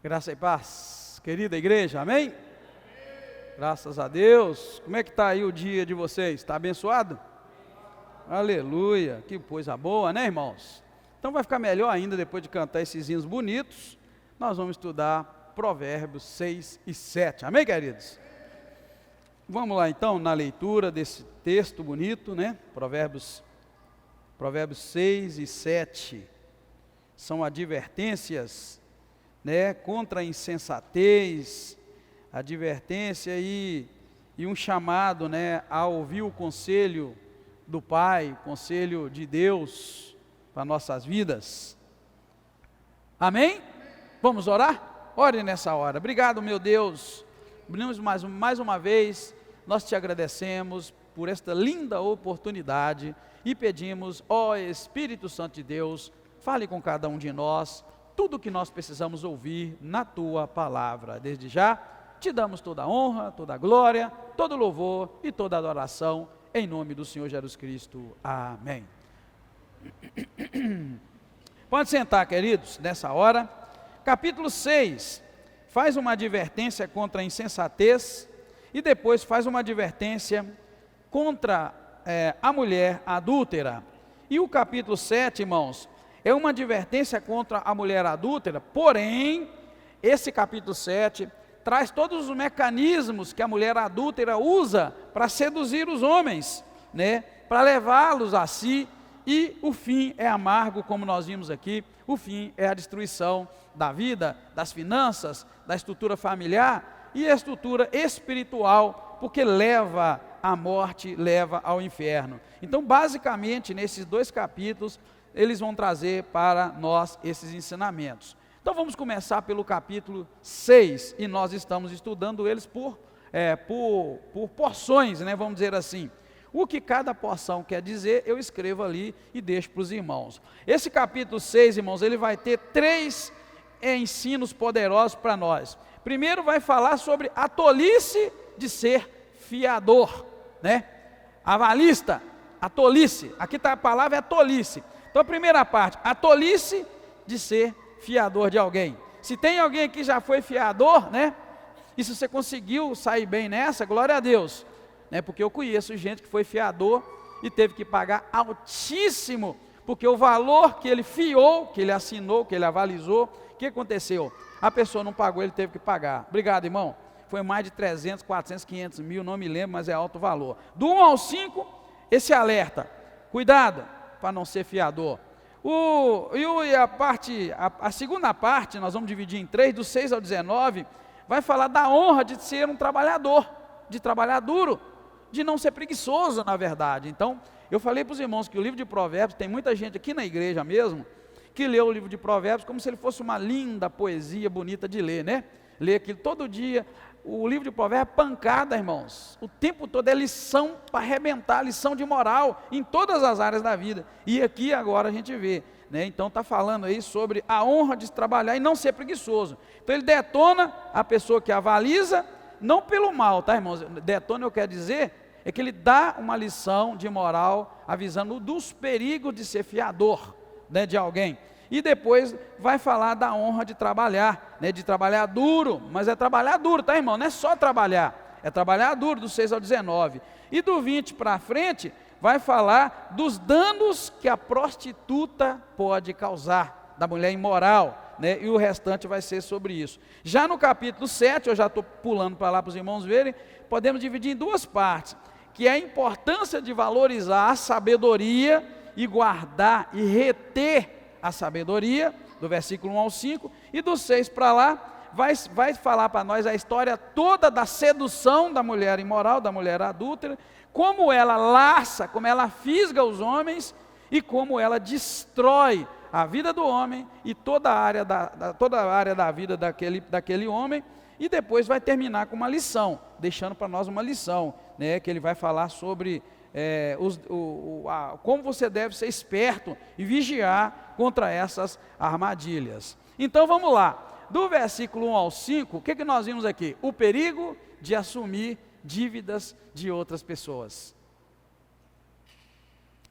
Graça e paz, querida igreja, amém? Graças a Deus. Como é que está aí o dia de vocês? Está abençoado? Aleluia, que coisa boa, né, irmãos? Então vai ficar melhor ainda depois de cantar esses hinos bonitos. Nós vamos estudar Provérbios 6 e 7, amém, queridos? Vamos lá então na leitura desse texto bonito, né? Provérbios 6 e 7 são advertências, né, contra a insensatez, advertência e um chamado, né, a ouvir o conselho do Pai, o conselho de Deus para nossas vidas. Amém? Vamos orar? Ore nessa hora. Obrigado, meu Deus. Mais uma vez, nós te agradecemos por esta linda oportunidade e pedimos, ó Espírito Santo de Deus, fale com cada um de nós, tudo o que nós precisamos ouvir na tua palavra. Desde já, te damos toda a honra, toda a glória, todo o louvor e toda a adoração, em nome do Senhor Jesus Cristo. Amém. Pode sentar, queridos, nessa hora. Capítulo 6 faz uma advertência contra a insensatez e depois faz uma advertência contra a mulher adúltera. E o capítulo 7, irmãos, é uma advertência contra a mulher adúltera, porém, esse capítulo 7 traz todos os mecanismos que a mulher adúltera usa para seduzir os homens, né, para levá-los a si, e o fim é amargo, como nós vimos aqui, o fim é a destruição da vida, das finanças, da estrutura familiar e a estrutura espiritual, porque leva à morte, leva ao inferno. Então, basicamente, nesses dois capítulos, eles vão trazer para nós esses ensinamentos. Então vamos começar pelo capítulo 6, e nós estamos estudando eles por porções, né, vamos dizer assim. O que cada porção quer dizer, eu escrevo ali e deixo para os irmãos. Esse capítulo 6, irmãos, ele vai ter três ensinos poderosos para nós. Primeiro vai falar sobre a tolice de ser fiador, né? Avalista, a tolice, aqui está a palavra, é tolice. Então a primeira parte, a tolice de ser fiador de alguém. Se tem alguém aqui que já foi fiador, né? E se você conseguiu sair bem nessa, glória a Deus. Né? Porque eu conheço gente que foi fiador e teve que pagar altíssimo, porque o valor que ele fiou, que ele assinou, que ele avalizou, o que aconteceu? A pessoa não pagou, ele teve que pagar. Obrigado, irmão. Foi mais de 300, 400, 500 mil, não me lembro, mas é alto valor. Do 1 ao 5, esse alerta. Cuidado para não ser fiador. A segunda parte, nós vamos dividir em 3, do 6 ao 19, vai falar da honra de ser um trabalhador, de trabalhar duro, de não ser preguiçoso, na verdade. Então, eu falei para os irmãos que o livro de Provérbios, tem muita gente aqui na igreja mesmo, que lê o livro de Provérbios como se ele fosse uma linda poesia bonita de ler, né? Lê aquilo todo dia. O livro de Provérbios é pancada, irmãos. O tempo todo é lição para arrebentar, lição de moral em todas as áreas da vida. E aqui agora a gente vê, né? Então está falando aí sobre a honra de trabalhar e não ser preguiçoso. Então ele detona a pessoa que avaliza, não pelo mal, tá, irmãos? Detona, eu quero dizer, é que ele dá uma lição de moral, avisando dos perigos de ser fiador, né, de alguém. E depois vai falar da honra de trabalhar, né, de trabalhar duro, mas é trabalhar duro, tá, irmão? Não é só trabalhar, é trabalhar duro, do 6 ao 19. E do 20 para frente, vai falar dos danos que a prostituta pode causar, da mulher imoral, né, e o restante vai ser sobre isso. Já no capítulo 7, eu já estou pulando para lá para os irmãos verem, podemos dividir em duas partes, que é a importância de valorizar a sabedoria e guardar e reter a sabedoria, do versículo 1 ao 5, e do 6 para lá, vai falar para nós a história toda da sedução da mulher imoral, da mulher adúltera, como ela laça, como ela fisga os homens, e como ela destrói a vida do homem, e toda a área da vida daquele homem, e depois vai terminar com uma lição, deixando para nós uma lição, né, que ele vai falar sobre como você deve ser esperto e vigiar contra essas armadilhas. Então vamos lá, do versículo 1 ao 5, o que nós vimos aqui? O perigo de assumir dívidas de outras pessoas.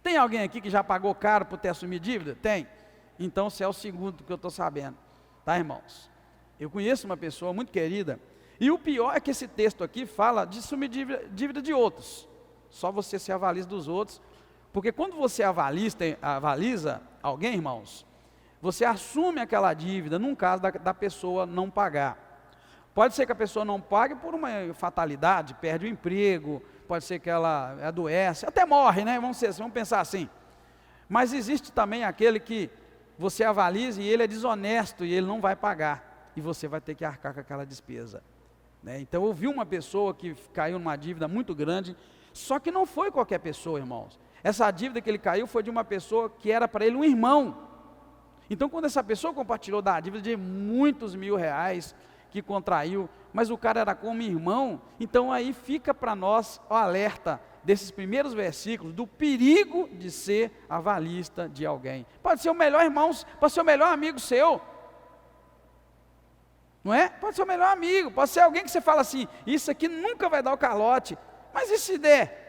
Tem alguém aqui que já pagou caro por ter assumido dívida? Tem. Então você é o segundo que eu estou sabendo, tá, irmãos? Eu conheço uma pessoa muito querida, e o pior é que esse texto aqui fala de assumir dívida de outros. Só você se avaliza dos outros, porque quando você avaliza alguém, irmãos, você assume aquela dívida, num caso da pessoa não pagar. Pode ser que a pessoa não pague por uma fatalidade, perde o emprego, pode ser que ela adoece, até morre, né? Vamos pensar assim. Mas existe também aquele que você avaliza e ele é desonesto e ele não vai pagar, e você vai ter que arcar com aquela despesa, né? Então eu vi uma pessoa que caiu numa dívida muito grande, só que não foi qualquer pessoa, irmãos. Essa dívida que ele caiu foi de uma pessoa que era para ele um irmão. Então quando essa pessoa compartilhou da dívida de muitos mil reais, que contraiu, mas o cara era como irmão, então aí fica para nós o alerta desses primeiros versículos, do perigo de ser avalista de alguém. Pode ser o melhor irmão, pode ser o melhor amigo seu, não é? Pode ser o melhor amigo, pode ser alguém que você fala assim, isso aqui nunca vai dar o calote, mas e se der?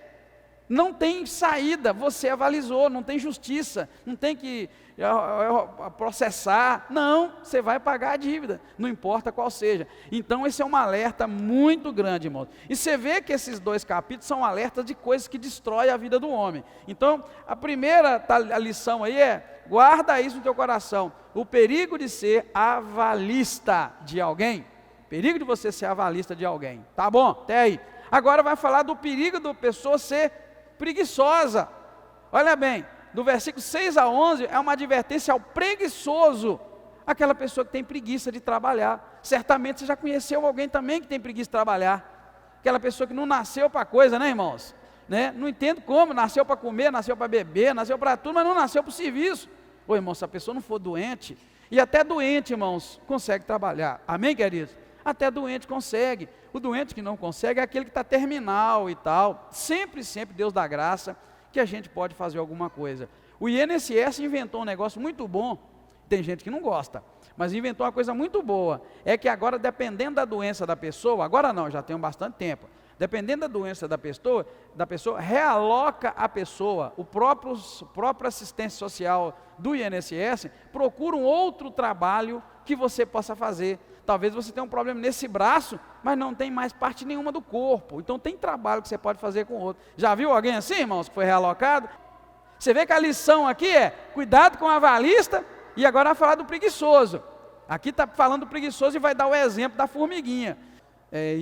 Não tem saída, você avalizou, não tem justiça, não tem que processar, não, você vai pagar a dívida, não importa qual seja. Então esse é um alerta muito grande, irmãos. E você vê que esses 2 capítulos são alertas de coisas que destroem a vida do homem. Então a primeira lição aí é, guarda isso no teu coração, o perigo de ser avalista de alguém, perigo de você ser avalista de alguém, tá bom? Até aí. Agora vai falar do perigo da pessoa ser preguiçosa. Olha bem, do versículo 6 a 11 é uma advertência ao preguiçoso, aquela pessoa que tem preguiça de trabalhar. Certamente você já conheceu alguém também que tem preguiça de trabalhar, aquela pessoa que não nasceu para coisa, né, irmãos? Né? Não entendo como, nasceu para comer, nasceu para beber, nasceu para tudo, mas não nasceu para o serviço. Ô irmão, se a pessoa não for doente, e até doente, irmãos, consegue trabalhar, amém, queridos? Até doente consegue. O doente que não consegue é aquele que está terminal e tal. Sempre Deus dá graça que a gente pode fazer alguma coisa. O INSS inventou um negócio muito bom, tem gente que não gosta, mas inventou uma coisa muito boa, é que agora, dependendo da doença da pessoa, agora não, já tem bastante tempo, dependendo da doença da pessoa, realoca a pessoa, o próprio assistência social do INSS, procura um outro trabalho que você possa fazer. Talvez você tenha um problema nesse braço, mas não tem mais parte nenhuma do corpo. Então tem trabalho que você pode fazer com o outro. Já viu alguém assim, irmãos, que foi realocado? Você vê que a lição aqui é, cuidado com a avalista, e agora vai falar do preguiçoso. Aqui está falando do preguiçoso e vai dar o exemplo da formiguinha.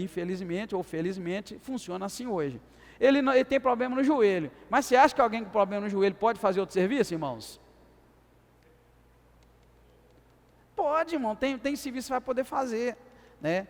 Infelizmente ou felizmente, funciona assim hoje. Ele tem problema no joelho, mas você acha que alguém com problema no joelho pode fazer outro serviço, irmãos? Pode, irmão, tem serviço que você vai poder fazer, né?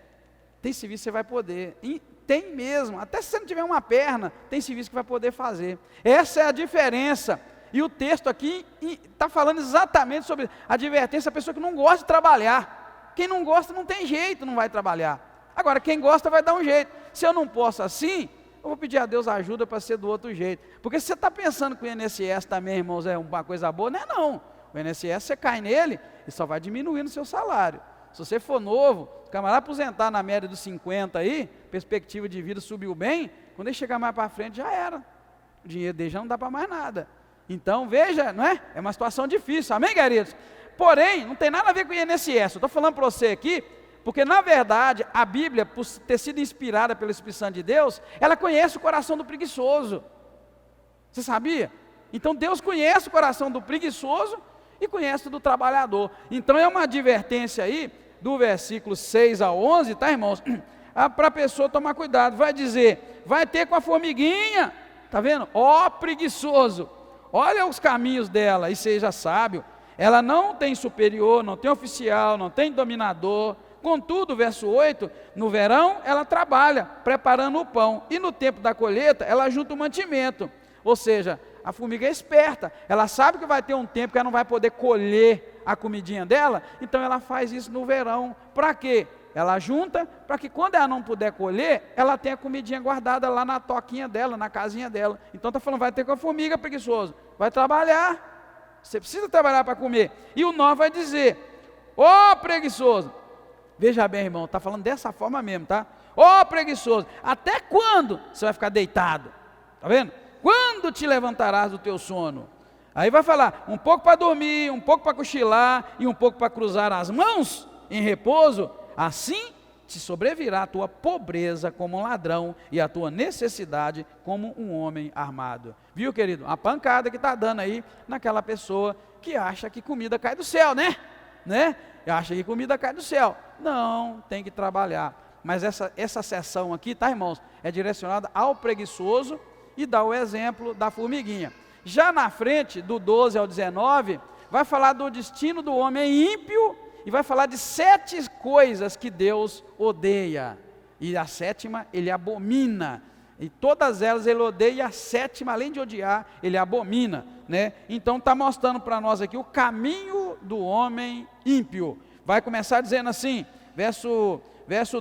Tem serviço que você vai poder, e tem mesmo, até se você não tiver uma perna, tem serviço que vai poder fazer. Essa é a diferença, e o texto aqui está falando exatamente sobre a advertência da pessoa que não gosta de trabalhar. Quem não gosta não tem jeito, não vai trabalhar. Agora, quem gosta vai dar um jeito. Se eu não posso assim, eu vou pedir a Deus ajuda para ser do outro jeito. Porque se você está pensando que o INSS também, irmãos, é uma coisa boa, não é não. O INSS, você cai nele e só vai diminuindo o seu salário. Se você for novo, o camarada aposentar na média dos 50 aí, perspectiva de vida subiu bem, quando ele chegar mais para frente já era. O dinheiro dele já não dá para mais nada. Então veja, não é? É uma situação difícil, amém, queridos? Porém, não tem nada a ver com o INSS, eu estou falando para você aqui, porque na verdade, a Bíblia, por ter sido inspirada pelo Espírito Santo de Deus, ela conhece o coração do preguiçoso. Você sabia? Então Deus conhece o coração do preguiçoso e conhece do trabalhador. Então é uma advertência aí, do versículo 6 a 11, tá, irmãos? Para a pessoa tomar cuidado, vai dizer, vai ter com a formiguinha, tá vendo? Ó preguiçoso, olha os caminhos dela e seja sábio. Ela não tem superior, não tem oficial, não tem dominador. Contudo, verso 8, no verão ela trabalha, preparando o pão, e no tempo da colheita ela junta o mantimento. Ou seja, a formiga é esperta, ela sabe que vai ter um tempo que ela não vai poder colher a comidinha dela, então ela faz isso no verão. Para quê? Ela junta, para que quando ela não puder colher, ela tenha a comidinha guardada lá na toquinha dela, na casinha dela. Então está falando, vai ter com a formiga, preguiçoso, vai trabalhar, você precisa trabalhar para comer. E o 9 vai dizer, ó preguiçoso, veja bem, irmão, está falando dessa forma mesmo, tá? Ó preguiçoso, até quando você vai ficar deitado? Está vendo? Quando te levantarás do teu sono? Aí vai falar, um pouco para dormir, um pouco para cochilar, e um pouco para cruzar as mãos em repouso. assim te sobrevirá a tua pobreza como um ladrão e a tua necessidade como um homem armado. Viu, querido? A pancada que está dando aí naquela pessoa que acha que comida cai do céu, né? Acha que comida cai do céu. Não, tem que trabalhar. Mas essa sessão aqui, tá, irmãos, é direcionada ao preguiçoso e dá o exemplo da formiguinha. Já na frente, do 12 ao 19, vai falar do destino do homem ímpio e vai falar de 7 coisas que Deus odeia. E a 7ª, ele abomina. E todas elas ele odeia, e a 7ª, além de odiar, ele abomina, né? Então está mostrando para nós aqui o caminho do homem ímpio. Vai começar dizendo assim, verso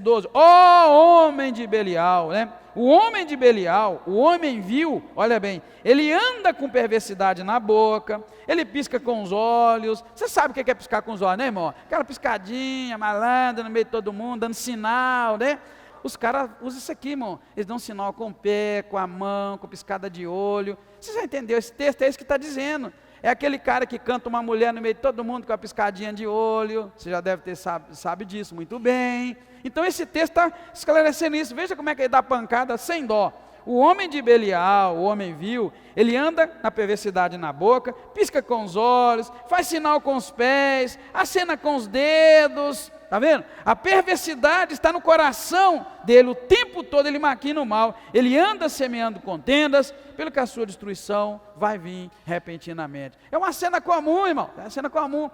12, ó homem de Belial, né? O homem de Belial, o homem vil, olha bem, ele anda com perversidade na boca, ele pisca com os olhos. Você sabe o que é piscar com os olhos, né, irmão? Aquela piscadinha, malandra no meio de todo mundo, dando sinal, né? Os caras usam isso aqui, irmão. Eles dão sinal com o pé, com a mão, com piscada de olho. Você já entendeu? Esse texto é isso que está dizendo. É aquele cara que canta uma mulher no meio de todo mundo com a piscadinha de olho. Você já deve ter sabe disso muito bem. Então esse texto está esclarecendo isso. Veja como é que ele dá pancada sem dó. O homem de Belial, o homem vil, ele anda na perversidade na boca, pisca com os olhos, faz sinal com os pés, acena com os dedos. Está vendo? A perversidade está no coração dele, o tempo todo ele maquina o mal, ele anda semeando contendas, pelo que a sua destruição vai vir repentinamente. É uma cena comum, irmão, é uma cena comum,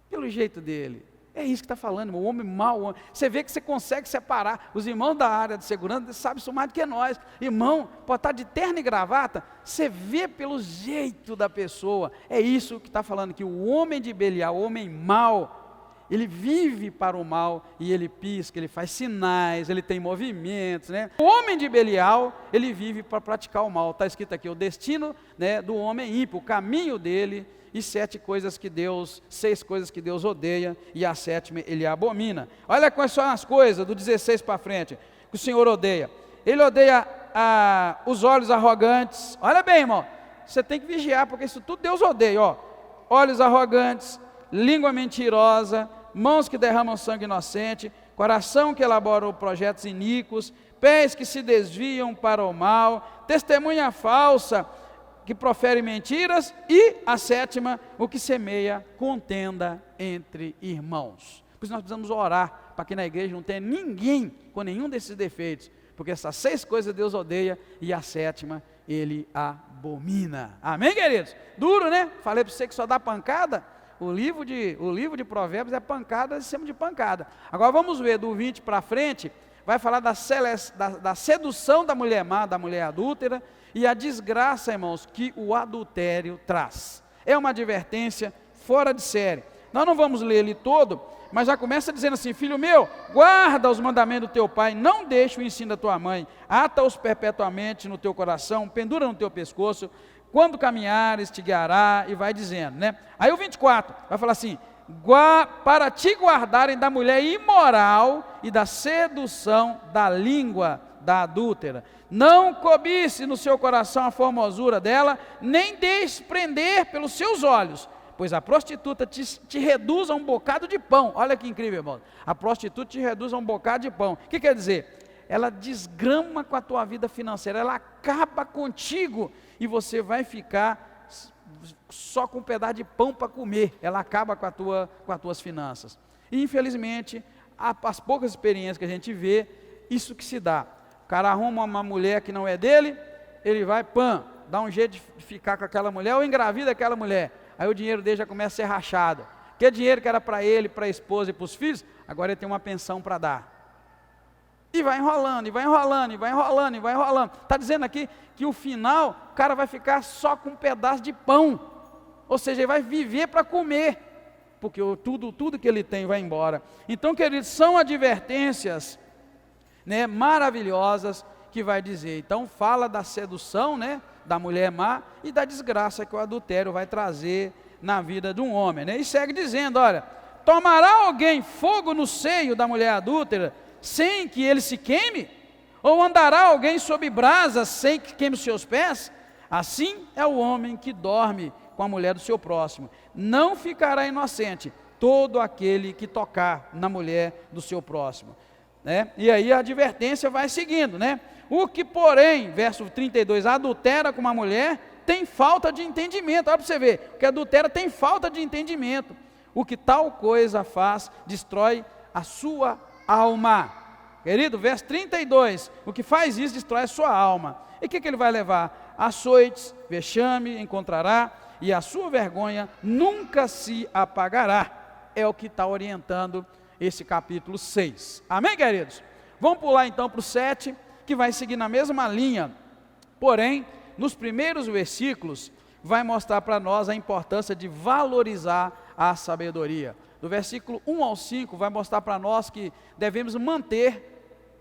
pelo jeito dele. É isso que está falando, irmão, o homem mau. Você vê que você consegue separar. Os irmãos da área de segurança sabem isso mais do que nós. Irmão, pode estar de terno e gravata, você vê pelo jeito da pessoa. É isso que está falando aqui, o homem de Belial, o homem mau. Ele vive para o mal e ele pisca, ele faz sinais, ele tem movimentos, né? O homem de Belial, ele vive para praticar o mal. Está escrito aqui, o destino, né, do homem ímpio, o caminho dele, e 6 coisas que Deus odeia, e a 7ª ele abomina. Olha quais são as coisas, do 16 para frente, que o Senhor odeia. Ele odeia os olhos arrogantes. Olha bem, irmão, você tem que vigiar, porque isso tudo Deus odeia, ó. Olhos arrogantes, língua mentirosa, mãos que derramam sangue inocente, coração que elabora projetos iníquos, pés que se desviam para o mal, testemunha falsa, que profere mentiras, e a 7ª, o que semeia contenda entre irmãos. Por isso nós precisamos orar, para que na igreja não tenha ninguém com nenhum desses defeitos, porque essas 6 coisas Deus odeia, e a 7ª ele abomina. Amém, queridos? Duro, né? Falei para você que só dá pancada. O livro de Provérbios é pancada em cima de pancada. Agora vamos ver, do 20 para frente, vai falar da sedução da mulher má, da mulher adúltera, e a desgraça, irmãos, que o adultério traz. É uma advertência fora de série. Nós não vamos ler ele todo, mas já começa dizendo assim: filho meu, guarda os mandamentos do teu pai, não deixe o ensino da tua mãe, ata-os perpetuamente no teu coração, pendura no teu pescoço, quando caminhares te guiará, e vai dizendo, né? Aí o 24, vai falar assim: para te guardarem da mulher imoral e da sedução da língua da adúltera. Não cobice no seu coração a formosura dela, nem deixe prender pelos seus olhos, pois a prostituta te reduz a um bocado de pão. Olha que incrível, irmão. A prostituta te reduz a um bocado de pão. O que quer dizer? Ela desgrama com a tua vida financeira, ela acaba contigo, e você vai ficar só com um pedaço de pão para comer. Ela acaba com as tuas finanças. E infelizmente, as poucas experiências que a gente vê, isso que se dá. O cara arruma uma mulher que não é dele, ele vai, dá um jeito de ficar com aquela mulher, ou engravida aquela mulher. Aí o dinheiro dele já começa a ser rachado. Que dinheiro que era para ele, para a esposa e para os filhos, agora ele tem uma pensão para dar. E vai enrolando, e vai enrolando, e vai enrolando, e vai enrolando. Está dizendo aqui que o final, o cara vai ficar só com um pedaço de pão. Ou seja, ele vai viver para comer, porque tudo que ele tem vai embora. Então, queridos, são advertências, né, maravilhosas, que vai dizer. Então fala da sedução, né, da mulher má, e da desgraça que o adultério vai trazer na vida de um homem, né? E segue dizendo, olha: tomará alguém fogo no seio da mulher adúltera, sem que ele se queime? Ou andará alguém sob brasas, sem que queime os seus pés? Assim é o homem que dorme com a mulher do seu próximo, não ficará inocente, todo aquele que tocar na mulher do seu próximo. Né? E aí a advertência vai seguindo, né? O que, porém, verso 32, adultera com uma mulher, tem falta de entendimento. Olha para você ver, o que adultera tem falta de entendimento. O que tal coisa faz, destrói a sua alma. Querido, verso 32, o que faz isso, destrói a sua alma. E o que ele vai levar? Açoites, vexame encontrará, e a sua vergonha nunca se apagará. É o que está orientando esse capítulo 6. Amém, queridos? Vamos pular então para o 7, que vai seguir na mesma linha. Porém, nos primeiros versículos, vai mostrar para nós a importância de valorizar a sabedoria. Do versículo 1 ao 5, vai mostrar para nós que devemos manter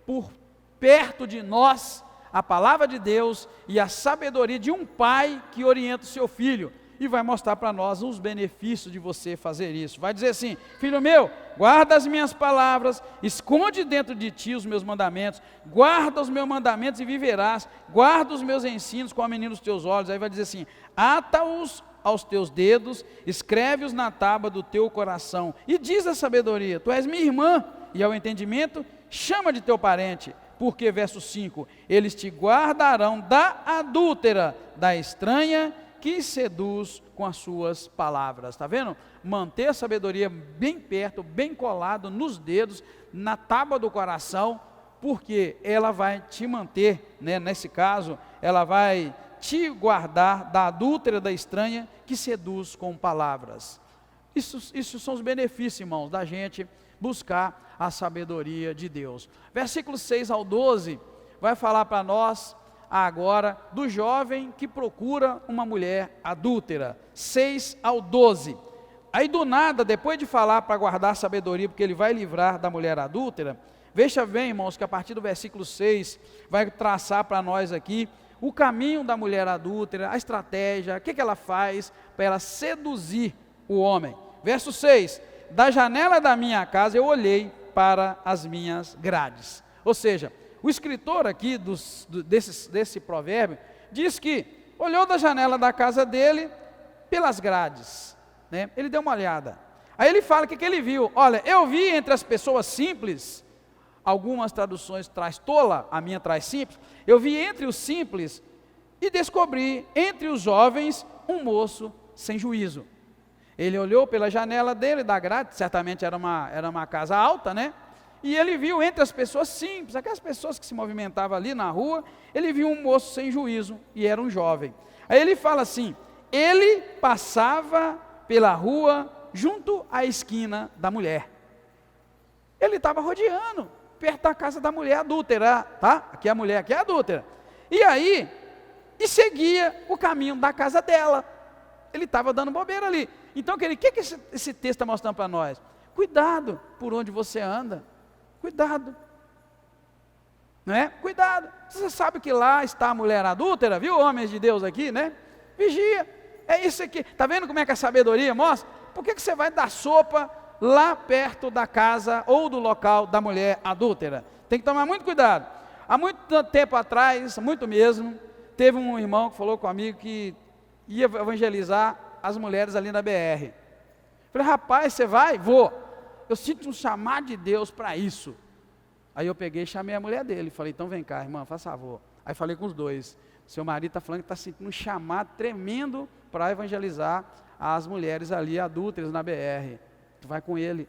por perto de nós a palavra de Deus e a sabedoria de um pai que orienta o seu filho. E vai mostrar para nós os benefícios de você fazer isso. Vai dizer assim: filho meu, guarda as minhas palavras, esconde dentro de ti os meus mandamentos, guarda os meus mandamentos e viverás, guarda os meus ensinos com a menina dos teus olhos. Aí vai dizer assim: ata-os aos teus dedos, escreve-os na tábua do teu coração. E diz a sabedoria: tu és minha irmã, e ao entendimento, chama de teu parente. Porque, verso 5, eles te guardarão da adúltera, da estranha, que seduz com as suas palavras. Está vendo? Manter a sabedoria bem perto, bem colado nos dedos, na tábua do coração, porque ela vai te manter, né, nesse caso, ela vai te guardar da adúltera, da estranha, que seduz com palavras. Isso são os benefícios, irmãos, da gente buscar a sabedoria de Deus. Versículos 6 ao 12, vai falar para nós agora do jovem que procura uma mulher adúltera, 6 ao 12. Aí do nada, depois de falar para guardar a sabedoria, porque ele vai livrar da mulher adúltera, veja bem, irmãos, que a partir do versículo 6, vai traçar para nós aqui o caminho da mulher adúltera, a estratégia, o que ela faz para ela seduzir o homem. Verso 6, da janela da minha casa eu olhei para as minhas grades. Ou seja, o escritor aqui desse provérbio diz que olhou da janela da casa dele pelas grades, né? Ele deu uma olhada. Aí ele fala que ele viu. Olha, eu vi entre as pessoas simples, algumas traduções traz tola, a minha traz simples. Eu vi entre os simples e descobri entre os jovens um moço sem juízo. Ele olhou pela janela dele, da grade, certamente era uma casa alta, né? E ele viu entre as pessoas simples, aquelas pessoas que se movimentavam ali na rua, ele viu um moço sem juízo, e era um jovem. Aí ele fala assim: ele passava pela rua junto à esquina da mulher. Ele estava rodeando, perto da casa da mulher adúltera, tá? Aqui a mulher, aqui é adúltera. E aí, seguia o caminho da casa dela. Ele estava dando bobeira ali. Então, o que esse texto está mostrando para nós? Cuidado por onde você anda. Cuidado, não é? Cuidado. Você sabe que lá está a mulher adúltera, viu, homens de Deus aqui, né? Vigia. É isso aqui. Está vendo como é que a sabedoria mostra? Por que você vai dar sopa lá perto da casa ou do local da mulher adúltera? Tem que tomar muito cuidado. Há muito tempo atrás, muito mesmo, teve um irmão que falou comigo que ia evangelizar as mulheres ali na BR. Falei: rapaz, você vai? Vou. Eu sinto um chamado de Deus para isso. Aí eu peguei e chamei a mulher dele. Falei: então vem cá, irmã, faz favor. Aí falei com os dois: seu marido está falando que está sentindo um chamado tremendo para evangelizar as mulheres ali adúlteras na BR. Tu vai com ele.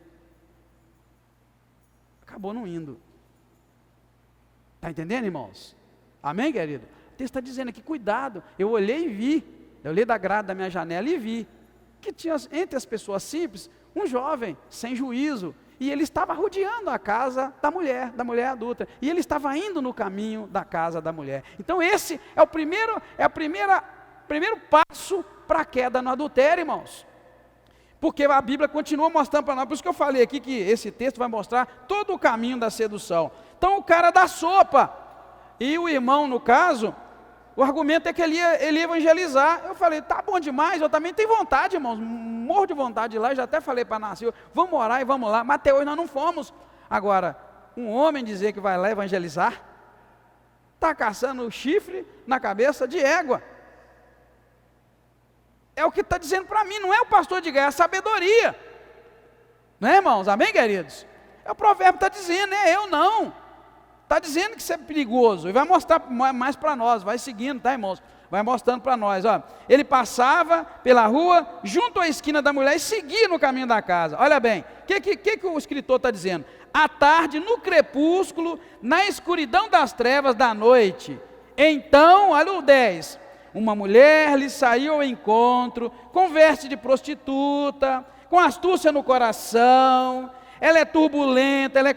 Acabou não indo. Está entendendo, irmãos? Amém, querido? O texto está dizendo aqui: cuidado. Eu olhei e vi. Eu olhei da grade da minha janela e vi que tinha entre as pessoas simples um jovem sem juízo, e ele estava rodeando a casa da mulher adulta, e ele estava indo no caminho da casa da mulher. Então esse é o primeiro passo para a queda no adultério, irmãos, porque a Bíblia continua mostrando para nós. Por isso que eu falei aqui que esse texto vai mostrar todo o caminho da sedução. Então o cara dá sopa, e o irmão, no caso, o argumento é que ele ia evangelizar. Eu falei: tá bom demais, eu também tenho vontade, irmãos, morro de vontade de ir lá. Eu já até falei para Nasceu: vamos orar e vamos lá. Mas até hoje nós não fomos. Agora, um homem dizer que vai lá evangelizar, está caçando o chifre na cabeça de égua. É o que está dizendo para mim, não é o pastor de guerra, é a sabedoria. Não é, irmãos? Amém, queridos? O provérbio está dizendo, eu não. Está dizendo que isso é perigoso. E vai mostrar mais para nós, vai seguindo, tá, irmãos? Vai mostrando para nós, ó. Ele passava pela rua, junto à esquina da mulher, e seguia no caminho da casa. Olha bem, o que o escritor está dizendo? À tarde, no crepúsculo, na escuridão das trevas da noite. Então, olha o 10. Uma mulher lhe saiu ao encontro, com veste de prostituta, com astúcia no coração. Ela é turbulenta, ela é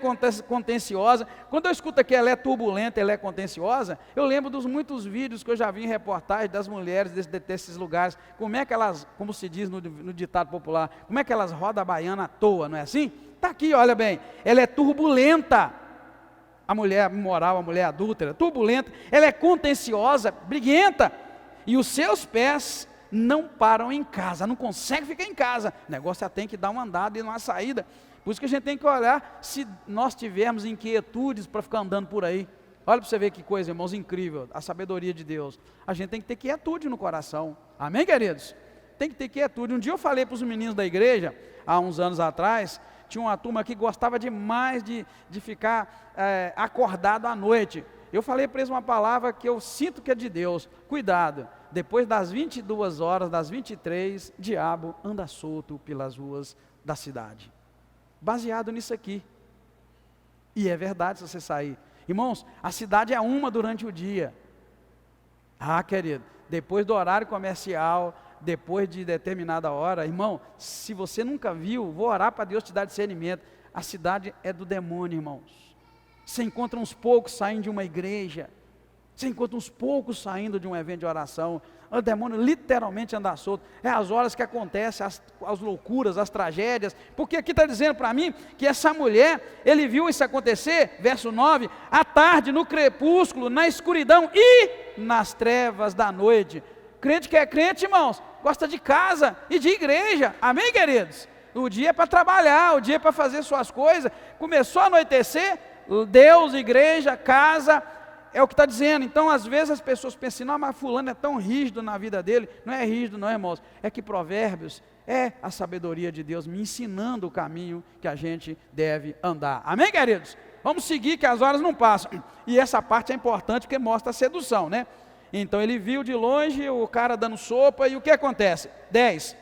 contenciosa. Quando eu escuto que ela é turbulenta, ela é contenciosa, eu lembro dos muitos vídeos que eu já vi em reportagens das mulheres desses lugares, como é que elas, como se diz no ditado popular, como é que elas rodam a baiana à toa, não é assim? Está aqui, olha bem, ela é turbulenta, a mulher imoral, a mulher adúltera, turbulenta, ela é contenciosa, briguenta, e os seus pés não param em casa, não consegue ficar em casa, o negócio já tem que dar uma andada e uma saída. Por isso que a gente tem que olhar se nós tivermos inquietudes para ficar andando por aí. Olha para você ver que coisa, irmãos, incrível, a sabedoria de Deus. A gente tem que ter quietude no coração. Amém, queridos? Tem que ter quietude. Um dia eu falei para os meninos da igreja, há uns anos atrás, tinha uma turma que gostava demais de ficar acordado à noite. Eu falei para eles uma palavra que eu sinto que é de Deus. Cuidado, depois das 22 horas, das 23, diabo anda solto pelas ruas da cidade. Baseado nisso aqui. E é verdade se você sair. Irmãos, a cidade é uma durante o dia. Querido, depois do horário comercial, depois de determinada hora, irmão, se você nunca viu, vou orar para Deus te dar discernimento. A cidade é do demônio, irmãos. Você encontra uns poucos saindo de uma igreja. Você encontra uns poucos saindo de um evento de oração. O demônio literalmente anda solto. É as horas que acontecem as loucuras, as tragédias. Porque aqui está dizendo para mim que essa mulher, ele viu isso acontecer, verso 9, à tarde, no crepúsculo, na escuridão e nas trevas da noite. Crente que é crente, irmãos, gosta de casa e de igreja. Amém, queridos? O dia é para trabalhar, o dia é para fazer suas coisas. Começou a anoitecer, Deus, igreja, casa. É o que está dizendo. Então às vezes as pessoas pensam, não, mas fulano é tão rígido na vida dele. Não é rígido não, irmãos, é que Provérbios é a sabedoria de Deus me ensinando o caminho que a gente deve andar. Amém, queridos? Vamos seguir que as horas não passam. E essa parte é importante porque mostra a sedução, né? Então ele viu de longe o cara dando sopa e o que acontece? 10.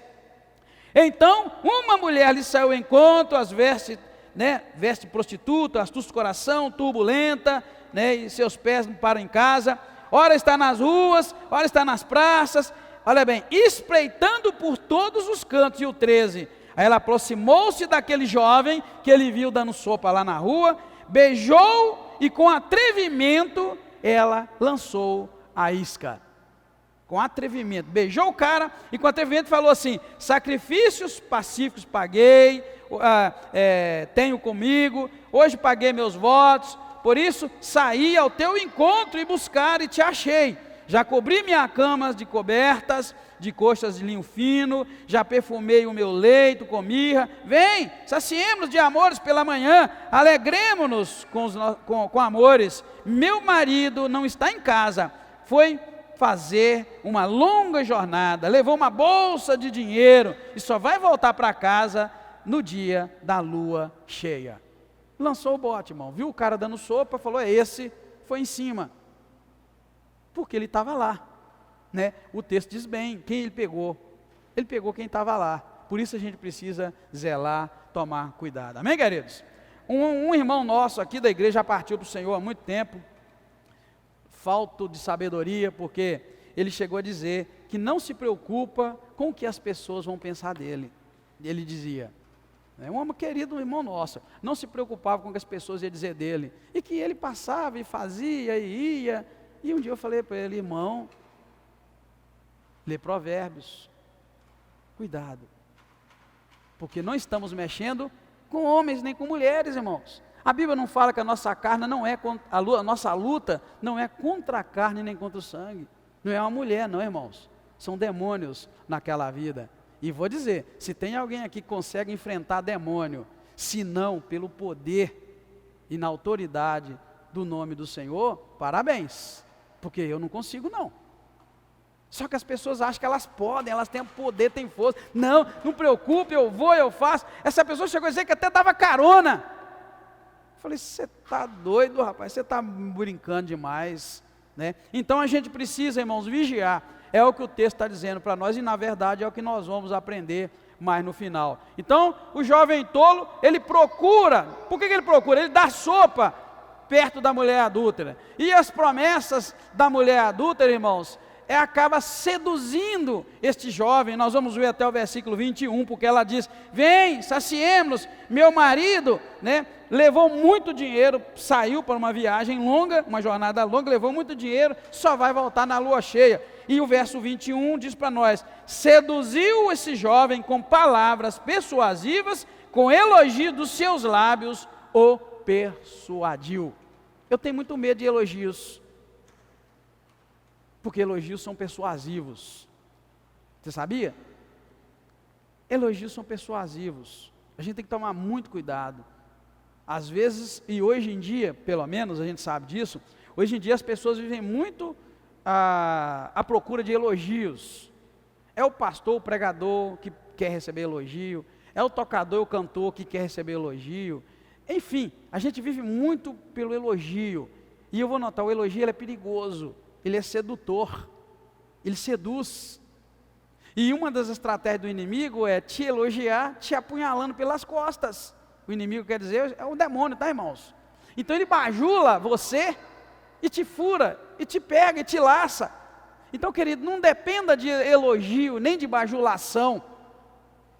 Então uma mulher lhe saiu ao encontro, as vestes, né, veste prostituta, astúcia do coração, turbulenta, né, e seus pés não param em casa, ora está nas ruas, ora está nas praças, olha bem, espreitando por todos os cantos. E o 13, aí ela aproximou-se daquele jovem que ele viu dando sopa lá na rua, beijou e com atrevimento ela lançou a isca. Com atrevimento, beijou o cara e com atrevimento falou assim: sacrifícios pacíficos paguei, tenho comigo, hoje paguei meus votos, por isso saí ao teu encontro e buscar e te achei. Já cobri minha cama de cobertas, de coxas de linho fino, já perfumei o meu leito com mirra. Vem, saciemos de amores pela manhã, alegremo-nos com amores. Meu marido não está em casa, foi fazer uma longa jornada, levou uma bolsa de dinheiro e só vai voltar para casa no dia da lua cheia. Lançou o bote, irmão, viu o cara dando sopa, falou, esse, foi em cima, porque ele estava lá, né? O texto diz bem, quem ele pegou quem estava lá, por isso a gente precisa zelar, tomar cuidado, amém, queridos? Um irmão nosso aqui da igreja já partiu para o Senhor há muito tempo, falta de sabedoria, porque ele chegou a dizer que não se preocupa com o que as pessoas vão pensar dele. Ele dizia, é um homem querido, um irmão nosso, não se preocupava com o que as pessoas iam dizer dele, e que ele passava e fazia e ia, e um dia eu falei para ele, irmão, lê Provérbios, cuidado, porque não estamos mexendo com homens nem com mulheres, irmãos. A Bíblia não fala que a nossa carne não é, a nossa luta não é contra a carne nem contra o sangue, não é uma mulher não, irmãos, são demônios naquela vida. E vou dizer, se tem alguém aqui que consegue enfrentar demônio, se não pelo poder e na autoridade do nome do Senhor, parabéns, porque eu não consigo não. Só que as pessoas acham que elas podem, elas têm poder, têm força. Não, não preocupe, eu vou, eu faço. Essa pessoa chegou a dizer que até dava carona. Eu falei, você está doido, rapaz, você está brincando demais, né? Então a gente precisa, irmãos, vigiar. É o que o texto está dizendo para nós e na verdade é o que nós vamos aprender mais no final. Então o jovem tolo, ele procura, por que ele procura? Ele dá sopa perto da mulher adúltera. E as promessas da mulher adúltera, irmãos, acaba seduzindo este jovem. Nós vamos ver até o versículo 21, porque ela diz, vem, saciemos-nos, meu marido, né, levou muito dinheiro, saiu para uma viagem longa, uma jornada longa, levou muito dinheiro, só vai voltar na lua cheia. E o verso 21 diz para nós, seduziu esse jovem com palavras persuasivas, com elogio dos seus lábios, o persuadiu. Eu tenho muito medo de elogios, porque elogios são persuasivos. Você sabia? Elogios são persuasivos. A gente tem que tomar muito cuidado. Às vezes, e hoje em dia, pelo menos a gente sabe disso, hoje em dia as pessoas vivem muito à procura de elogios. É o pastor, o pregador que quer receber elogio, é o tocador, o cantor que quer receber elogio. Enfim, a gente vive muito pelo elogio. E eu vou notar, o elogio ele é perigoso. Ele é sedutor, ele seduz. E uma das estratégias do inimigo é te elogiar, te apunhalando pelas costas. O inimigo quer dizer, é um demônio, tá, irmãos? Então ele bajula você, e te fura, e te pega, e te laça. Então, querido, não dependa de elogio, nem de bajulação.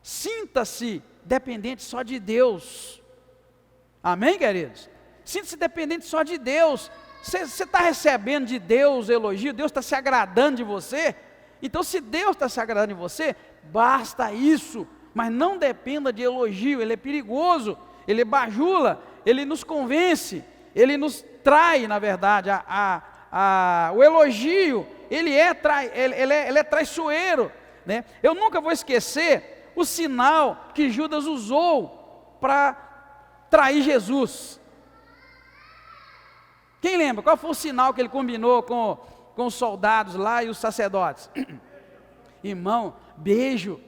Sinta-se dependente só de Deus. Amém, queridos? Sinta-se dependente só de Deus. Você está recebendo de Deus elogio, Deus está se agradando de você. Então se Deus está se agradando de você, basta isso. Mas não dependa de elogio, ele é perigoso, ele bajula, ele nos convence, ele nos trai, na verdade. O elogio, ele é traiçoeiro, né? Eu nunca vou esquecer o sinal que Judas usou para trair Jesus. Quem lembra? Qual foi o sinal que ele combinou com os soldados lá e os sacerdotes? Irmão, beijo.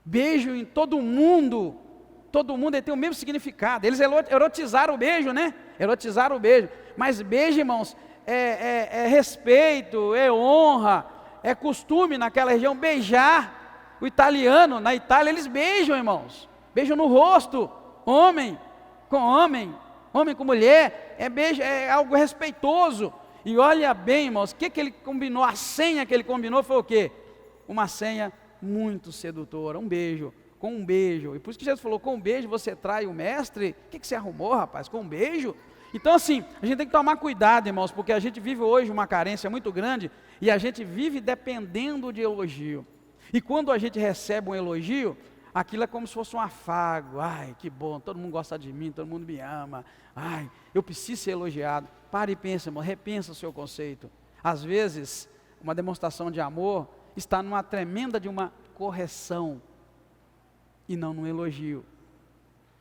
Beijo em todo mundo. Todo mundo ele tem o mesmo significado. Eles erotizaram o beijo, né? Erotizaram o beijo. Mas beijo, irmãos, é respeito, é honra, é costume naquela região beijar. O italiano, na Itália, eles beijam, irmãos. Beijam no rosto, homem com homem. Homem com mulher, beijo, é algo respeitoso. E olha bem, irmãos, o que ele combinou? A senha que ele combinou foi o quê? Uma senha muito sedutora, um beijo, com um beijo. E por isso que Jesus falou, com um beijo você trai o mestre. O que você arrumou, rapaz? Com um beijo? Então assim, a gente tem que tomar cuidado, irmãos, porque a gente vive hoje uma carência muito grande, e a gente vive dependendo de elogio. E quando a gente recebe um elogio, aquilo é como se fosse um afago. Ai, que bom, todo mundo gosta de mim, todo mundo me ama. Ai, eu preciso ser elogiado. Pare e pensa, irmão, repensa o seu conceito. Às vezes, uma demonstração de amor está numa tremenda de uma correção e não num elogio.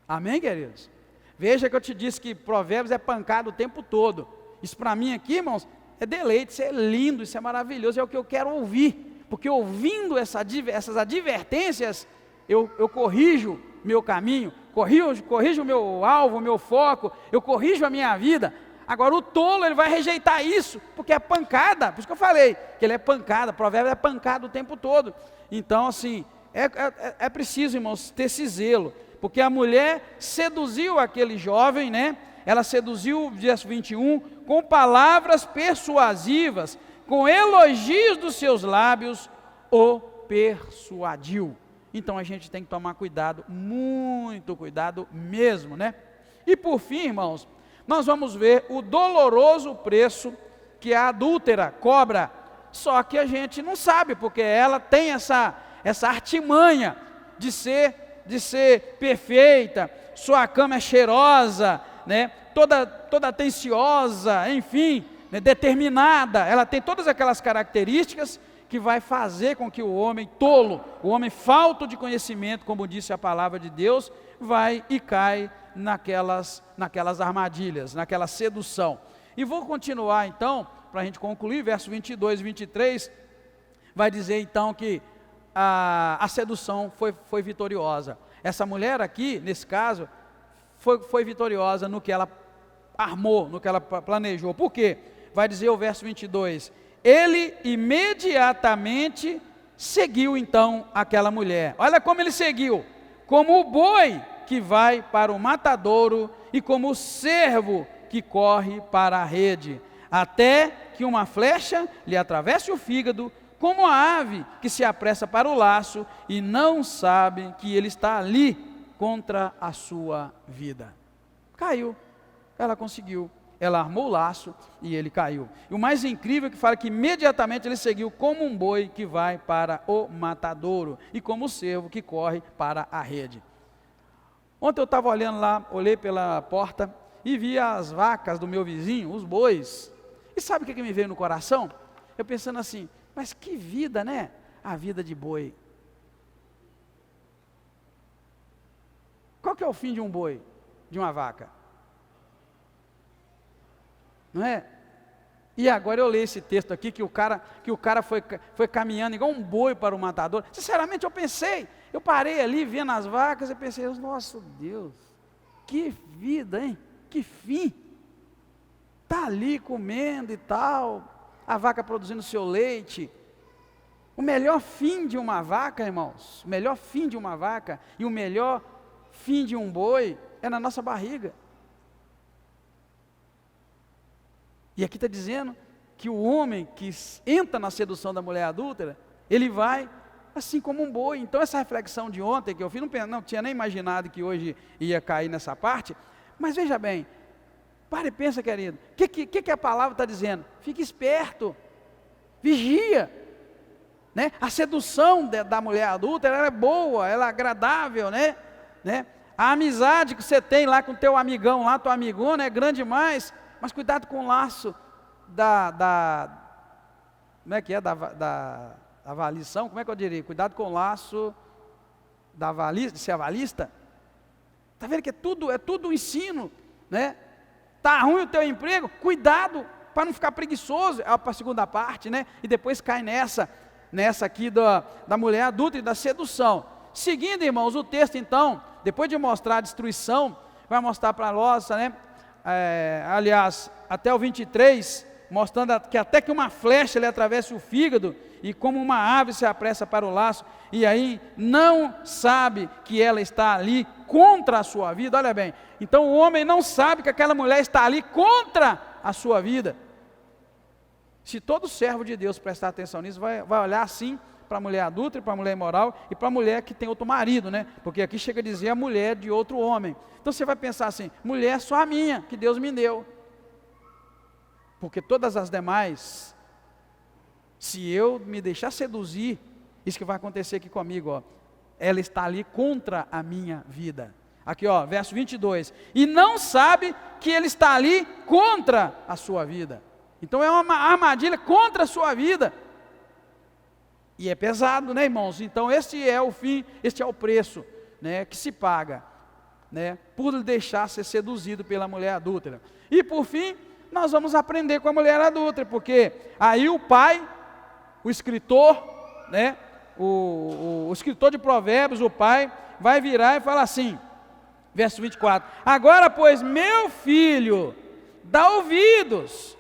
Amém, queridos? Veja que eu te disse que Provérbios é pancada o tempo todo. Isso para mim aqui, irmãos, é deleite, isso é lindo, isso é maravilhoso, é o que eu quero ouvir. Porque ouvindo essas advertências, eu corrijo meu caminho, corrijo o meu alvo, o meu foco, eu corrijo a minha vida. Agora o tolo, ele vai rejeitar isso, porque é pancada, por isso que eu falei, que ele é pancada, Provérbio é pancada o tempo todo. Então assim, é preciso, irmãos, ter esse zelo, porque a mulher seduziu aquele jovem, né? Ela seduziu, verso 21, com palavras persuasivas, com elogios dos seus lábios, o persuadiu. Então a gente tem que tomar cuidado, muito cuidado mesmo, né? E por fim, irmãos, nós vamos ver o doloroso preço que a adúltera cobra, só que a gente não sabe, porque ela tem essa artimanha de ser perfeita, sua cama é cheirosa, né? toda atenciosa, enfim, né? Determinada, ela tem todas aquelas características que vai fazer com que o homem tolo, o homem falto de conhecimento, como disse a palavra de Deus, vai e cai naquelas armadilhas, naquela sedução. E vou continuar então para a gente concluir, verso 22 e 23, vai dizer então que a sedução foi vitoriosa. Essa mulher aqui, nesse caso, foi vitoriosa no que ela armou, no que ela planejou. Por quê? Vai dizer o verso 22, ele imediatamente seguiu então aquela mulher. Olha como ele seguiu, como o boi que vai para o matadouro e como o cervo que corre para a rede, até que uma flecha lhe atravesse o fígado, como a ave que se apressa para o laço e não sabe que ele está ali contra a sua vida. Caiu, ela conseguiu, ela armou o laço e ele caiu. E o mais incrível é que fala que imediatamente ele seguiu como um boi que vai para o matadouro e como o cervo que corre para a rede. Ontem eu estava olhando lá, olhei pela porta e vi as vacas do meu vizinho, os bois. E sabe o que me veio no coração? Eu pensando assim, mas que vida, né? A vida de boi. Qual que é o fim de um boi, de uma vaca? Não é? E agora eu leio esse texto aqui, que o cara foi caminhando igual um boi para o matador. Sinceramente eu parei ali vendo as vacas e pensei, nossa Deus, que vida, hein? Que fim. Está ali comendo e tal, a vaca produzindo seu leite. O melhor fim de uma vaca, irmãos, o melhor fim de uma vaca e o melhor fim de um boi é na nossa barriga. E aqui está dizendo que o homem que entra na sedução da mulher adúltera, ele vai assim como um boi. Então essa reflexão de ontem que eu fiz, não tinha nem imaginado que hoje ia cair nessa parte, mas veja bem, para e pensa, querido, o que a palavra está dizendo? Fique esperto, vigia, né? A sedução da mulher adúltera, ela é boa, ela é agradável, né? A amizade que você tem lá com teu amigão, lá, tua amigona, é grande demais, mas cuidado com o laço como é que é, da avaliação, como é que eu diria? Cuidado com o laço da avalista, de ser avalista. Está vendo que é tudo ensino, né? Está ruim o teu emprego, cuidado para não ficar preguiçoso, é para a segunda parte, né? E depois cai nessa aqui da mulher adulta e da sedução. Seguindo, irmãos, o texto então, depois de mostrar a destruição, vai mostrar para nós, né? Aliás, até o 23, mostrando que até que uma flecha lhe atravesse o fígado, e como uma ave se apressa para o laço, e aí não sabe que ela está ali contra a sua vida. Olha bem, então o homem não sabe que aquela mulher está ali contra a sua vida. Se todo servo de Deus prestar atenção nisso, vai olhar assim para a mulher adulta, para a mulher imoral e para a mulher que tem outro marido, né? Porque aqui chega a dizer a mulher de outro homem. Então você vai pensar assim, mulher só a minha, que Deus me deu. Porque todas as demais, se eu me deixar seduzir, isso que vai acontecer aqui comigo, ó, ela está ali contra a minha vida. Aqui, ó, verso 22. E não sabe que ele está ali contra a sua vida. Então é uma armadilha contra a sua vida. E é pesado, né, irmãos? Então este é o fim, este é o preço, né, que se paga, né, por deixar ser seduzido pela mulher adúltera. E por fim, nós vamos aprender com a mulher adúltera, porque aí o pai, o escritor, né, o escritor de Provérbios, o pai, vai virar e falar assim, verso 24: agora, pois, meu filho, dá ouvidos,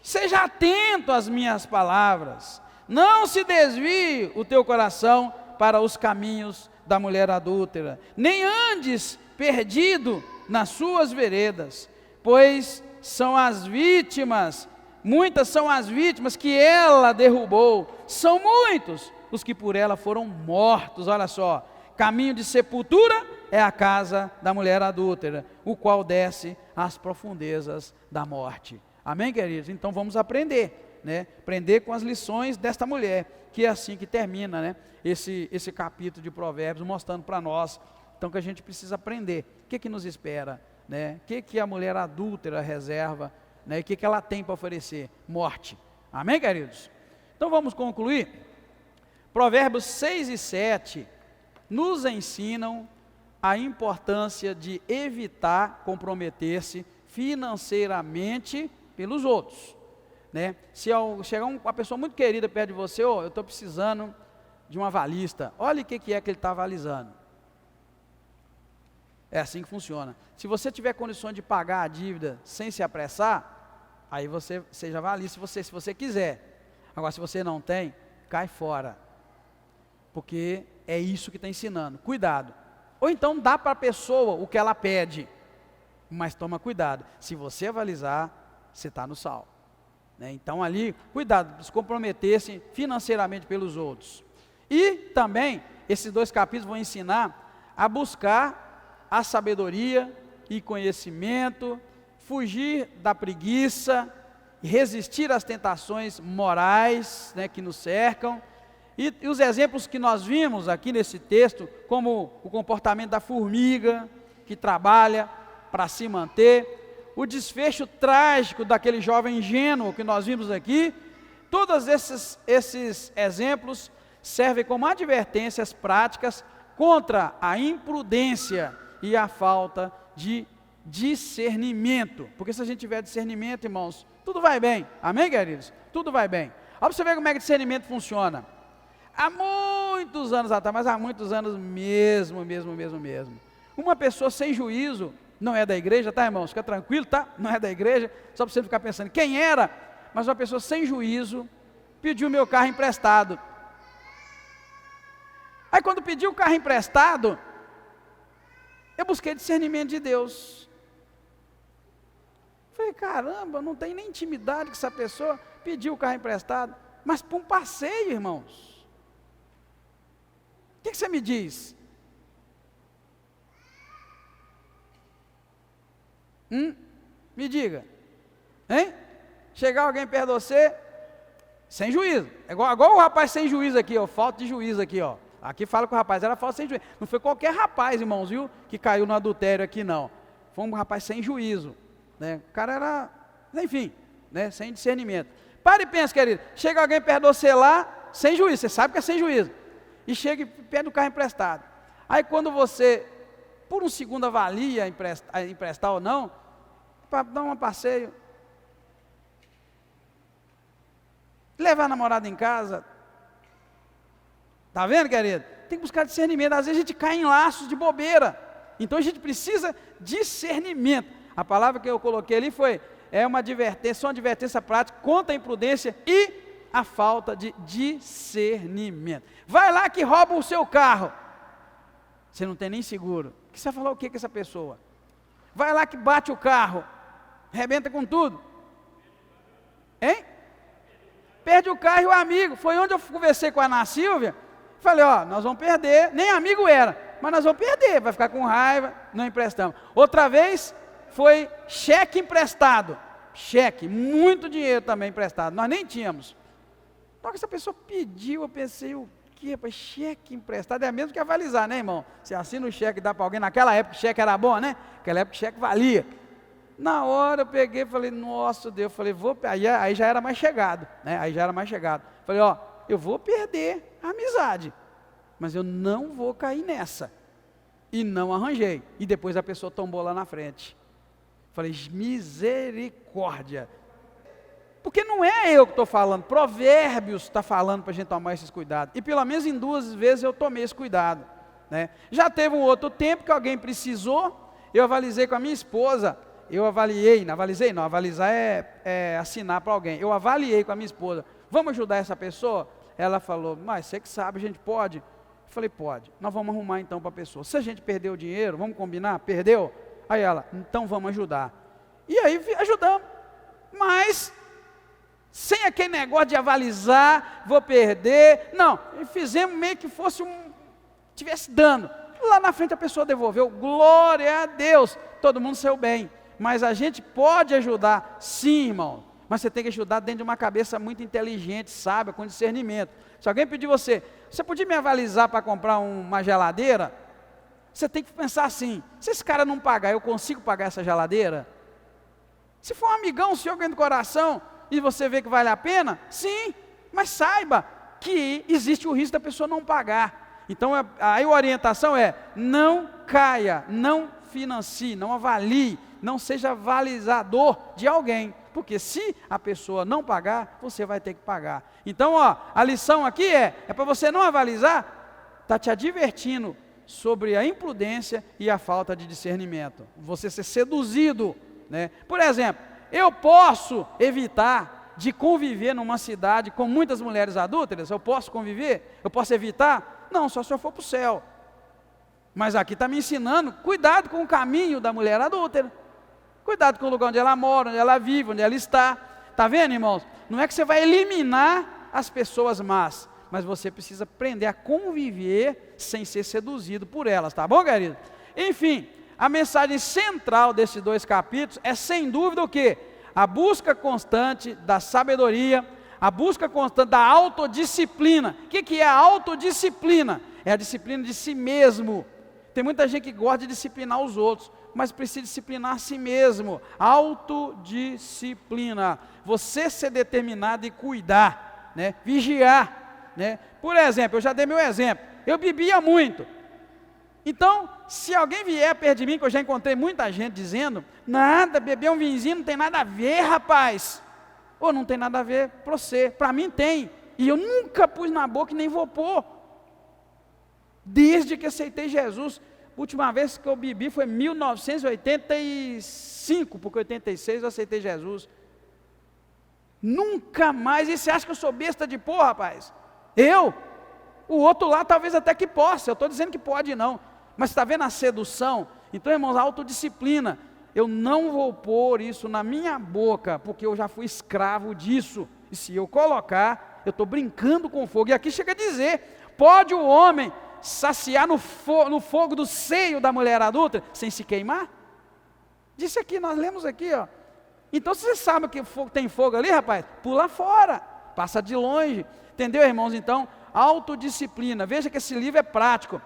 seja atento às minhas palavras, não se desvie o teu coração para os caminhos da mulher adúltera, nem andes perdido nas suas veredas, pois são as vítimas, muitas são as vítimas que ela derrubou, são muitos os que por ela foram mortos. Olha só, caminho de sepultura é a casa da mulher adúltera, o qual desce às profundezas da morte. Amém, queridos? Então vamos aprender, né? Aprender com as lições desta mulher, que é assim que termina, né, esse capítulo de Provérbios, mostrando para nós, então, que a gente precisa aprender, o que nos espera, né? O que a mulher adúltera reserva, né? E o que ela tem para oferecer? Morte. Amém, queridos? Então vamos concluir. Provérbios 6 e 7 nos ensinam a importância de evitar comprometer-se financeiramente pelos outros. né? Se chegar uma pessoa muito querida perto de você, eu estou precisando de um avalista, olha o que é que ele está avalizando. É assim que funciona. Se você tiver condições de pagar a dívida sem se apressar, aí você seja avalista se você quiser. Agora, se você não tem, cai fora, porque é isso que está ensinando, cuidado. Ou então dá para a pessoa o que ela pede, mas toma cuidado, se você avalizar, você está no sal, né? Então ali, cuidado, se comprometer-se financeiramente pelos outros. E também, esses 2 capítulos vão ensinar a buscar a sabedoria e conhecimento, fugir da preguiça, resistir às tentações morais, né, que nos cercam, e os exemplos que nós vimos aqui nesse texto, como o comportamento da formiga, que trabalha para se manter, o desfecho trágico daquele jovem ingênuo que nós vimos aqui, todos esses exemplos servem como advertências práticas contra a imprudência e a falta de discernimento, porque se a gente tiver discernimento, irmãos, tudo vai bem, amém, queridos? Tudo vai bem. Olha para você ver como é que discernimento funciona. Há muitos anos atrás, mas há muitos anos mesmo, uma pessoa sem juízo, não é da igreja, tá, irmãos? Fica tranquilo, tá? Não é da igreja, só para você ficar pensando quem era, mas uma pessoa sem juízo pediu meu carro emprestado. Aí quando pediu o carro emprestado, eu busquei discernimento de Deus. Falei, caramba, não tem nem intimidade com essa pessoa, pediu o carro emprestado, mas para um passeio, irmãos. O que você me diz? Me diga, hein? Chegar alguém perto de você, sem juízo, igual o rapaz sem juízo aqui, ó, falta de juízo aqui, ó. Aqui fala que o rapaz era falta sem juízo, não foi qualquer rapaz, irmãos, viu, que caiu no adultério aqui, não. Foi um rapaz sem juízo, né? O cara era, enfim, né, sem discernimento. Para e pensa, querido, chega alguém perto de você lá, sem juízo, você sabe que é sem juízo, e chega e pede o carro emprestado. Aí quando você, por um segundo avalia emprestar ou não, para dar um passeio, levar a namorada em casa, tá vendo, querido? Tem que buscar discernimento, às vezes a gente cai em laços de bobeira, então a gente precisa discernimento. A palavra que eu coloquei ali uma advertência prática contra a imprudência e a falta de discernimento. Vai lá que rouba o seu carro, você não tem nem seguro, que você vai falar o que com essa pessoa? Vai lá que bate o carro, arrebenta com tudo, hein? Perde o carro e o amigo, foi onde eu conversei com a Ana Silvia, falei, nós vamos perder, nem amigo era, mas nós vamos perder, vai ficar com raiva, não emprestamos. Outra vez, foi cheque emprestado, muito dinheiro também emprestado, nós nem tínhamos. Então essa pessoa pediu, eu pensei, o que, rapaz, cheque emprestado, é mesmo que avalizar, né, irmão? Você assina o cheque e dá para alguém, naquela época o cheque era bom, né? Naquela época o cheque valia. Na hora eu peguei e falei, nossa Deus, falei, aí já era mais chegado, né? Falei, eu vou perder a amizade, mas eu não vou cair nessa. E não arranjei. E depois a pessoa tombou lá na frente. Falei, misericórdia. Porque não é eu que estou falando, Provérbios está falando para a gente tomar esses cuidados. E pelo menos em 2 vezes eu tomei esse cuidado, né? Já teve um outro tempo que alguém precisou, eu avalizei com a minha esposa, avalizar é assinar para alguém. Eu avaliei com a minha esposa, vamos ajudar essa pessoa? Ela falou, mas você que sabe, a gente pode? Eu falei, pode, nós vamos arrumar então para a pessoa. Se a gente perdeu o dinheiro, vamos combinar? Perdeu? Aí ela, então vamos ajudar. E aí ajudamos, mas sem aquele negócio de avalizar, vou perder, não, fizemos meio que tivesse dano. Lá na frente a pessoa devolveu, glória a Deus, todo mundo saiu bem. Mas a gente pode ajudar, sim, irmão, mas você tem que ajudar dentro de uma cabeça muito inteligente, sábia, com discernimento. Se alguém pedir você podia me avalizar para comprar uma geladeira? Você tem que pensar assim, se esse cara não pagar, eu consigo pagar essa geladeira? Se for um amigão seu ganhando do coração, e você vê que vale a pena, sim, mas saiba que existe o risco da pessoa não pagar. Então aí a orientação é, não caia, não financie, não avalie, não seja avalizador de alguém, porque se a pessoa não pagar, você vai ter que pagar. Então, a lição aqui é para você não avalizar, está te advertindo sobre a imprudência e a falta de discernimento, você ser seduzido, né? Por exemplo, eu posso evitar de conviver numa cidade com muitas mulheres adúlteras? Eu posso conviver? Eu posso evitar? Não, só se eu for para o céu. Mas aqui está me ensinando, cuidado com o caminho da mulher adúltera, cuidado com o lugar onde ela mora, onde ela vive, onde ela está. Está vendo, irmãos? Não é que você vai eliminar as pessoas más, mas você precisa aprender a conviver sem ser seduzido por elas, tá bom, querido? Enfim, a mensagem central desses 2 capítulos é sem dúvida o quê? A busca constante da sabedoria, a busca constante da autodisciplina. O que é a autodisciplina? É a disciplina de si mesmo. Tem muita gente que gosta de disciplinar os outros, mas precisa disciplinar a si mesmo. Autodisciplina. Você ser determinado e cuidar, né? Vigiar, né? Por exemplo, eu já dei meu exemplo. Eu bebia muito. Então, se alguém vier perto de mim, que eu já encontrei muita gente dizendo, nada, beber um vinhozinho não tem nada a ver, rapaz. Ou não tem nada a ver para você, para mim tem. E eu nunca pus na boca e nem vou pôr. Desde que aceitei Jesus. A última vez que eu bebi foi em 1985, porque em 86 eu aceitei Jesus. Nunca mais. E você acha que eu sou besta de pôr, rapaz? Eu? O outro lá talvez até que possa, eu estou dizendo que pode não. Mas está vendo a sedução? Então, irmãos, a autodisciplina. Eu não vou pôr isso na minha boca, porque eu já fui escravo disso. E se eu colocar, eu estou brincando com fogo. E aqui chega a dizer, pode o homem saciar no fogo do seio da mulher adulta, sem se queimar? Disse aqui, nós lemos aqui, ó. Então, se você sabe que tem fogo ali, rapaz, pula fora, passa de longe. Entendeu, irmãos? Então, autodisciplina. Veja que esse livro é prático.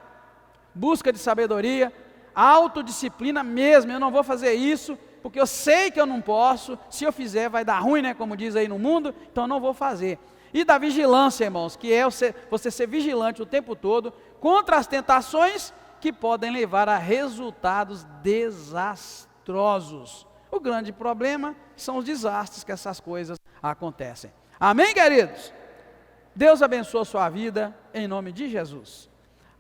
Busca de sabedoria, autodisciplina mesmo. Eu não vou fazer isso, porque eu sei que eu não posso. Se eu fizer, vai dar ruim, né? Como diz aí no mundo, então eu não vou fazer. E da vigilância, irmãos, que é você ser vigilante o tempo todo contra as tentações que podem levar a resultados desastrosos. O grande problema são os desastres que essas coisas acontecem. Amém, queridos? Deus abençoe a sua vida, em nome de Jesus.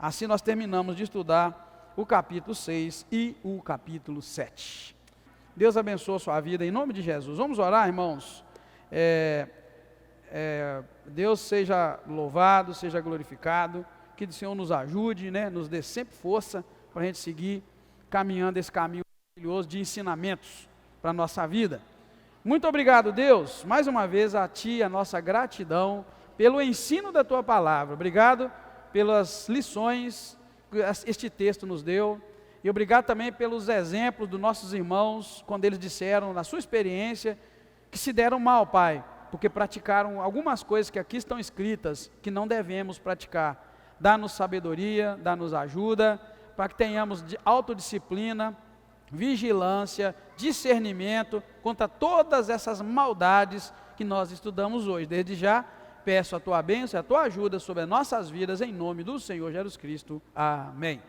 Assim nós terminamos de estudar o capítulo 6 e o capítulo 7. Deus abençoe a sua vida, em nome de Jesus. Vamos orar, irmãos? Deus seja louvado, seja glorificado, que o Senhor nos ajude, né? Nos dê sempre força para a gente seguir caminhando esse caminho maravilhoso de ensinamentos para a nossa vida. Muito obrigado, Deus, mais uma vez a Ti, a nossa gratidão pelo ensino da Tua palavra. Obrigado pelas lições que este texto nos deu, e obrigado também pelos exemplos dos nossos irmãos, quando eles disseram, na sua experiência, que se deram mal, Pai, porque praticaram algumas coisas que aqui estão escritas, que não devemos praticar. Dá-nos sabedoria, dá-nos ajuda, para que tenhamos autodisciplina, vigilância, discernimento, contra todas essas maldades que nós estudamos hoje. Desde já, peço a Tua bênção e a Tua ajuda sobre as nossas vidas, em nome do Senhor Jesus Cristo. Amém.